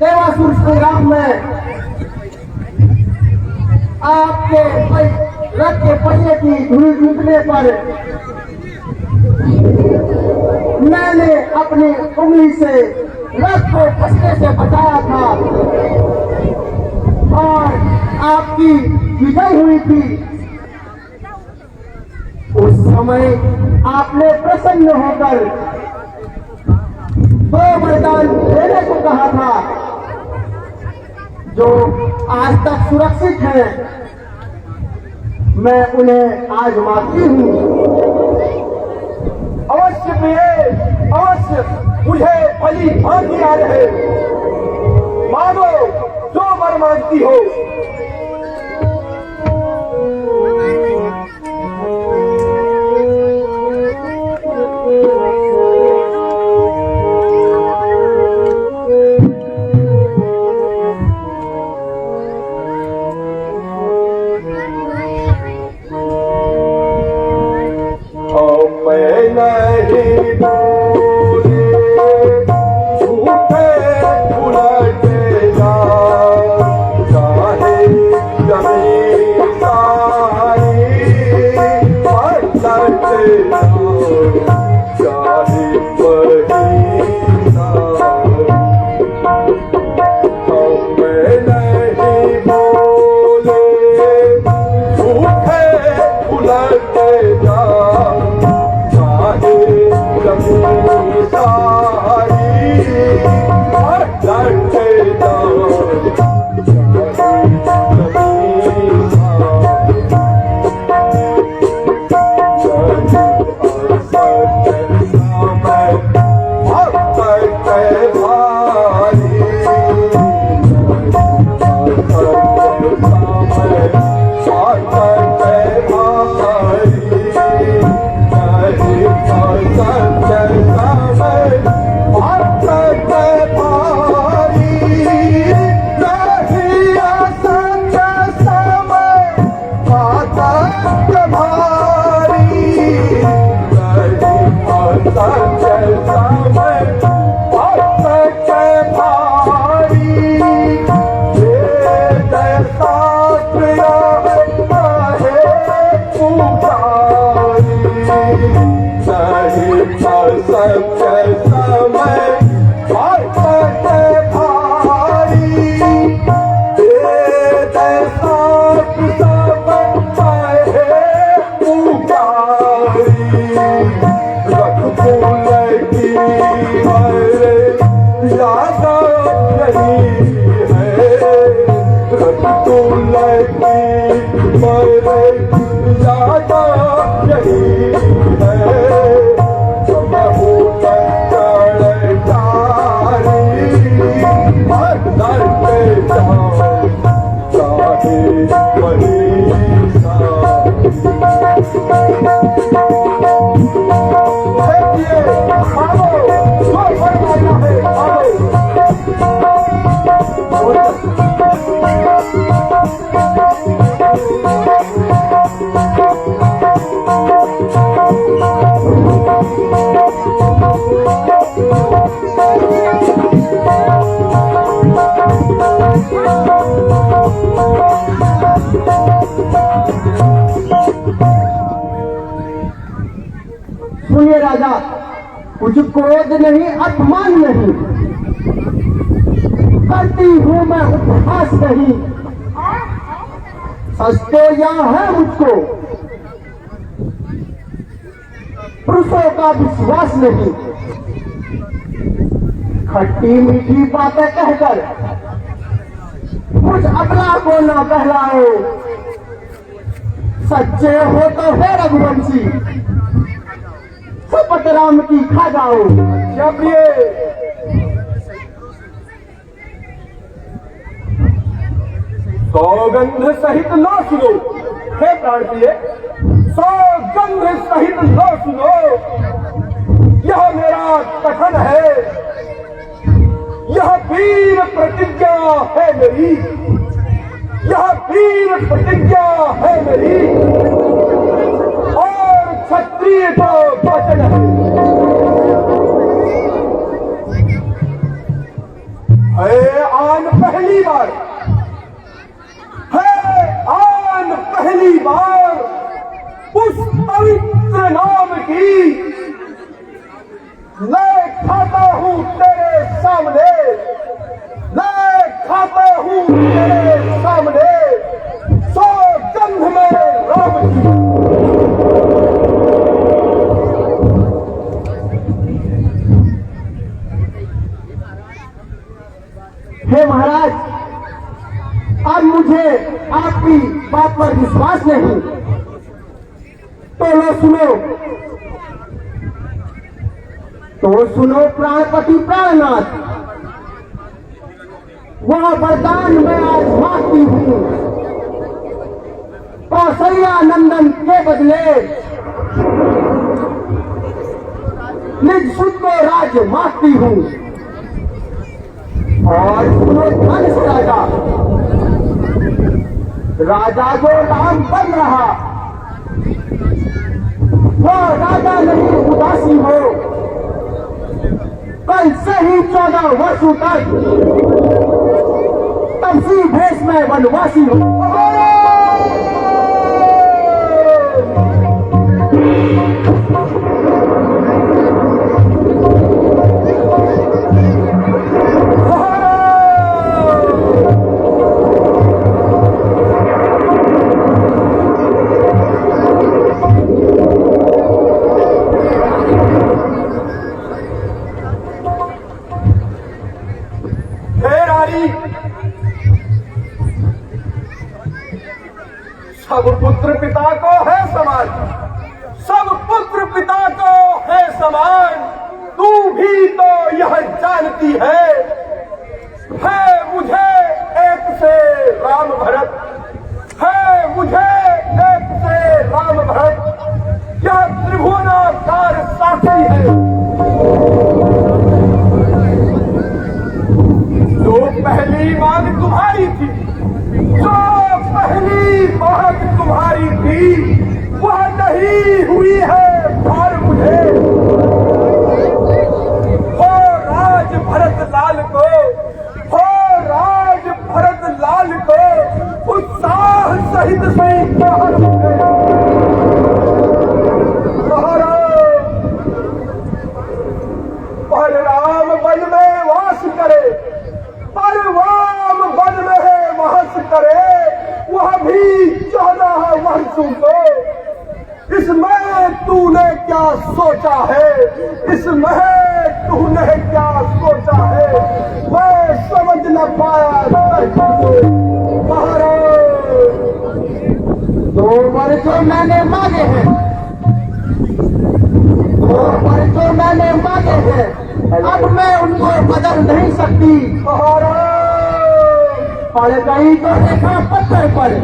सेवासुर संग्राम में आपके रथ के पहिए की धूल टूटने पर मैंने अपनी उंगली से रथ को फंसने से बचाया था और आपकी विजय हुई थी। उस समय आपने प्रसन्न होकर 2 वरदान देने को कहा था जो आज तक सुरक्षित हैं। मैं उन्हें आज मांगती हूँ। अवश्य प्रिय, अवश्य मुझे भली भांति आ रहे, मांगो जो वर मांगती हो। नहीं बोले झूठे उलटे जा चाहे मेरे यादा यही है बहु चंचल चारी अंदर के जाओ चाहे वही सुनिए राजा, कुछ क्रोध नहीं, अपमान नहीं करती हूं मैं, उपहास नहीं। सच तो यह है मुझको, पुरुषों का विश्वास नहीं। खट्टी मीठी बातें कहकर मुझ अपना को न बहलाओ। सच्चे हो तो है रघुवंशी, शपथ राम की खा जाओ। क्या प्रिय सौगंध सहित लो सुनो, हे प्राण प्रिय सौगंध सहित लो सुनो। यह मेरा कथन है, यह वीर प्रतिज्ञा है मेरी, यह वीर प्रतिज्ञा है मेरी और क्षत्रिय का वचन है। आन पहली बार है, आन पहली बार उस पवित्र नाम की मैं खाता हूं तेरे सामने, मैं खाता हूं तेरे सामने सौगंध में राम की। हे महाराज, अब मुझे आपकी बात पर विश्वास नहीं, तो लो सुनो, तो सुनो प्राणपति प्राणनाथ, वह वरदान मैं आज मांगती हूं। कौशल्या नंदन के बदले निज सुध को राज मांगती हूं। और सुनो धनुष राजा, राजा जो राम बन रहा, वो राजा नहीं उदासी हो। कल से ही 14 वर्षों तक तमसी भेष में वनवासी हो। सब पुत्र पिता को है समान, सब पुत्र पिता को है समान। तू भी तो यह जानती है मुझे एक से राम भरत, है मुझे एक से राम भरत। यह त्रिभुवनाकार साक्षी है। जो पहली मांग तुम्हारी थी, जो पहली मांग तुम्हारी थी, वह नहीं हुई है और मुझे हो राज भरत लाल को, हो राज भरत लाल को उत्साह सहित स्वीकार मुझे। पर राम वन में वास करे, पर राम वन में वास करे, वह भी 14 वर्षों को। इसमें तूने क्या सोचा है, इसमें तूने क्या सोचा है, मैं समझ न पाया। महाराज जो मैंने मांगे हैं, वो पर जो मैंने मांगे हैं, अब मैं उनको बदल नहीं सकती। पड़ गई जो रेखा पत्थर पर,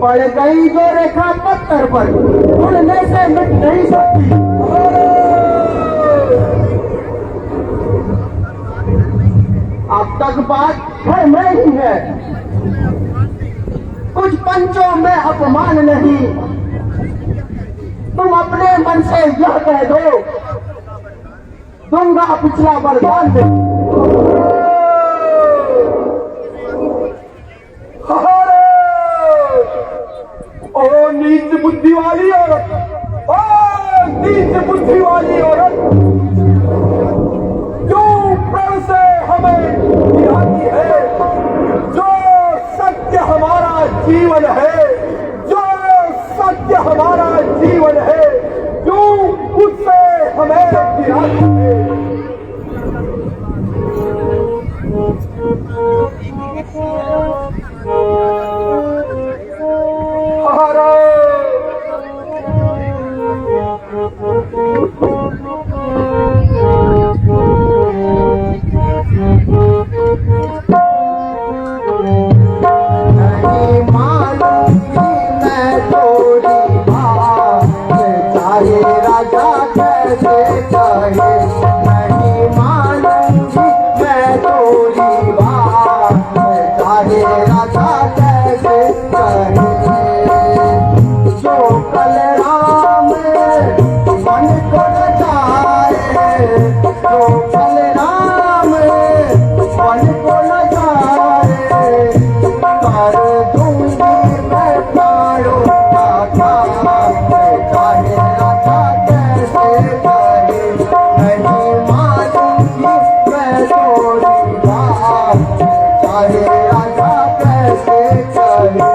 पड़ गई जो रेखा पत्थर पर, उड़ने से मिट नहीं सकती। अब तक बात घर में ही है, कुछ पंचों में अपमान नहीं। तुम अपने मन से यह कह दो, दूंगा पिछला वरदान नहीं। ओ नीच बुद्धि वाली औरत, ओ नीच बुद्धि वाली औरत, जो प्रण से हमें गिराती है, जो सत्य हमारा जीवन है, जो सत्य हमारा जीवन है, क्यों उससे हमें गिराती है। नहीं मानूंगी मैं थोड़ी बात, चाहे राजा कैसे कहे। नहीं मानूंगी मैं थोड़ी बात, चाहे राजा कैसे कहे। जो कल राम मन को जाए, जो कल राम मन को जाए, कर दूंगी मैं प्राणों का त्याग, चाहे राजा कैसे कहे। नहीं मानूंगी मैं थोड़ी बात, चाहे राजा कैसे कहे।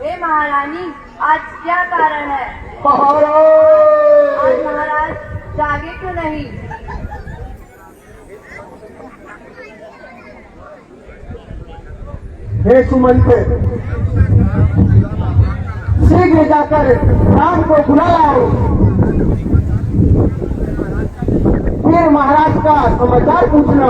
हे महारानी, आज क्या कारण है? आज महाराज जागे क्यों नहीं? हे सुमंत, शीघ्र जाकर राम को बुला लाओ, फिर महाराज का समाचार पूछना।